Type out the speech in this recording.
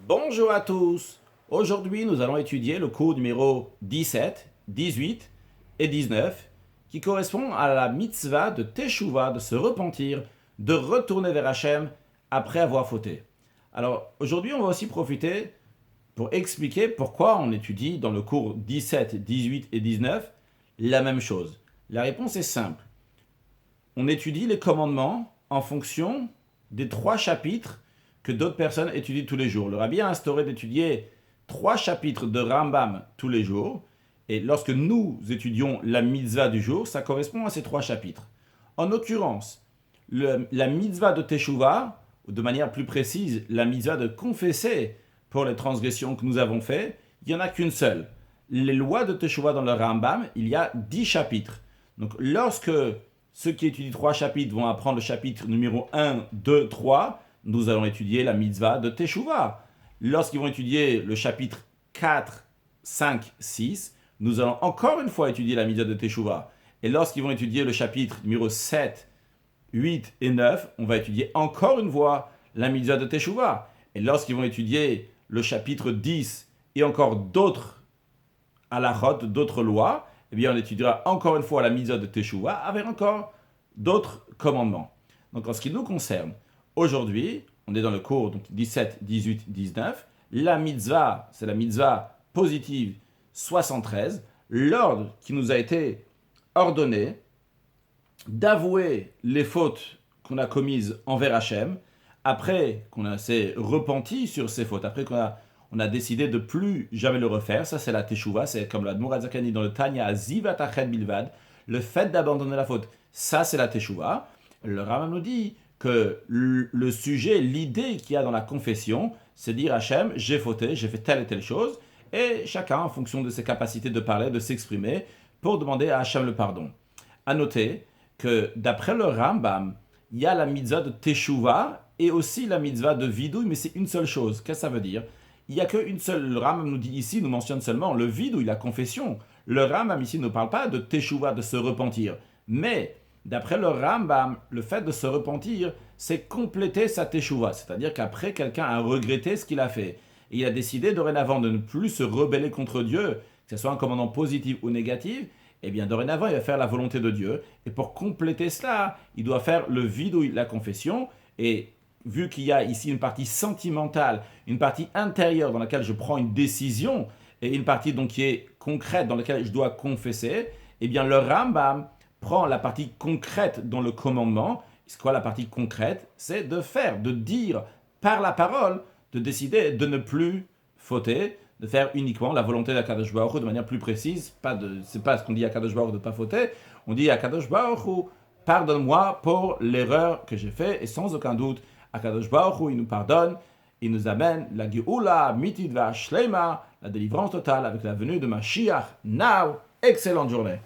Bonjour à tous. Aujourd'hui, nous allons étudier le cours numéro 17, 18 et 19 qui correspond à la mitzvah de Teshuvah, de se repentir, de retourner vers Hachem après avoir fauté. Alors, aujourd'hui, on va aussi profiter pour expliquer pourquoi on étudie dans le cours 17, 18 et 19 la même chose. La réponse est simple. On étudie les commandements en fonction des 3 chapitres que d'autres personnes étudient tous les jours. Le rabbi a instauré d'étudier 3 chapitres de Rambam tous les jours. Et lorsque nous étudions la mitzvah du jour, ça correspond à ces 3 chapitres. En l'occurrence, la mitzvah de Teshuvah, ou de manière plus précise, la mitzvah de confesser pour les transgressions que nous avons faites, il n'y en a qu'une seule. Les lois de Teshuvah dans le Rambam, il y a 10 chapitres. Donc lorsque ceux qui étudient 3 chapitres vont apprendre le chapitre numéro 1, 2, 3, nous allons étudier la mitzvah de Teshuvah. Lorsqu'ils vont étudier le chapitre 4, 5, 6, nous allons encore une fois étudier la mitzvah de Teshuvah. Et lorsqu'ils vont étudier le chapitre numéro 7, 8 et 9, on va étudier encore une fois la mitzvah de Teshuvah. Et lorsqu'ils vont étudier le chapitre 10 et encore d'autres halachot, d'autres lois, eh bien on étudiera encore une fois la mitzvah de Teshuvah avec encore d'autres commandements. Donc en ce qui nous concerne, aujourd'hui, on est dans le cours donc 17, 18, 19. La mitzvah, c'est la mitzvah positive 73. L'ordre qui nous a été ordonné d'avouer les fautes qu'on a commises envers Hachem, après qu'on s'est repenti sur ces fautes, après qu'on a décidé de plus jamais le refaire. Ça, c'est la teshuva, c'est comme l'Admor HaZaken dit dans le Tanya, Zivat Achet Bilvad, le fait d'abandonner la faute. Ça, c'est la teshuva. Le Rambam nous dit que le sujet, l'idée qu'il y a dans la confession, c'est dire Hachem, j'ai fauté, j'ai fait telle et telle chose, et chacun, en fonction de ses capacités de parler, de s'exprimer, pour demander à Hachem le pardon. À noter que d'après le Rambam, il y a la mitzvah de Teshuvah et aussi la mitzvah de Vidouille, mais c'est une seule chose. Qu'est-ce que ça veut dire? Il n'y a qu'une seule. Le Rambam nous dit ici, nous mentionne seulement le Vidouille, la confession. Le Rambam ici ne parle pas de Teshuvah, de se repentir. Mais d'après le Rambam, le fait de se repentir, c'est compléter sa Teshuvah. C'est-à-dire qu'après, quelqu'un a regretté ce qu'il a fait. Et il a décidé dorénavant de ne plus se rebeller contre Dieu, que ce soit un commandement positif ou négatif. Eh bien, dorénavant, il va faire la volonté de Dieu. Et pour compléter cela, il doit faire le vidouille, la confession. Et vu qu'il y a ici une partie sentimentale, une partie intérieure dans laquelle je prends une décision, et une partie donc qui est concrète dans laquelle je dois confesser, eh bien, le Rambam prend la partie concrète dans le commandement. C'est quoi la partie concrète? C'est de faire, de dire par la parole, de décider de ne plus fauter, de faire uniquement la volonté d'Akadosh Baruch Hu de manière plus précise. C'est pas ce qu'on dit à Akadosh Baruch Hu de ne pas fauter. On dit à Akadosh Baruch Hu, pardonne-moi pour l'erreur que j'ai faite. Et sans aucun doute, Akadosh Baruch Hu, il nous pardonne, il nous amène la Geoula, Mitid va Shleima, la délivrance totale avec la venue de Mashiach. Now, excellente journée.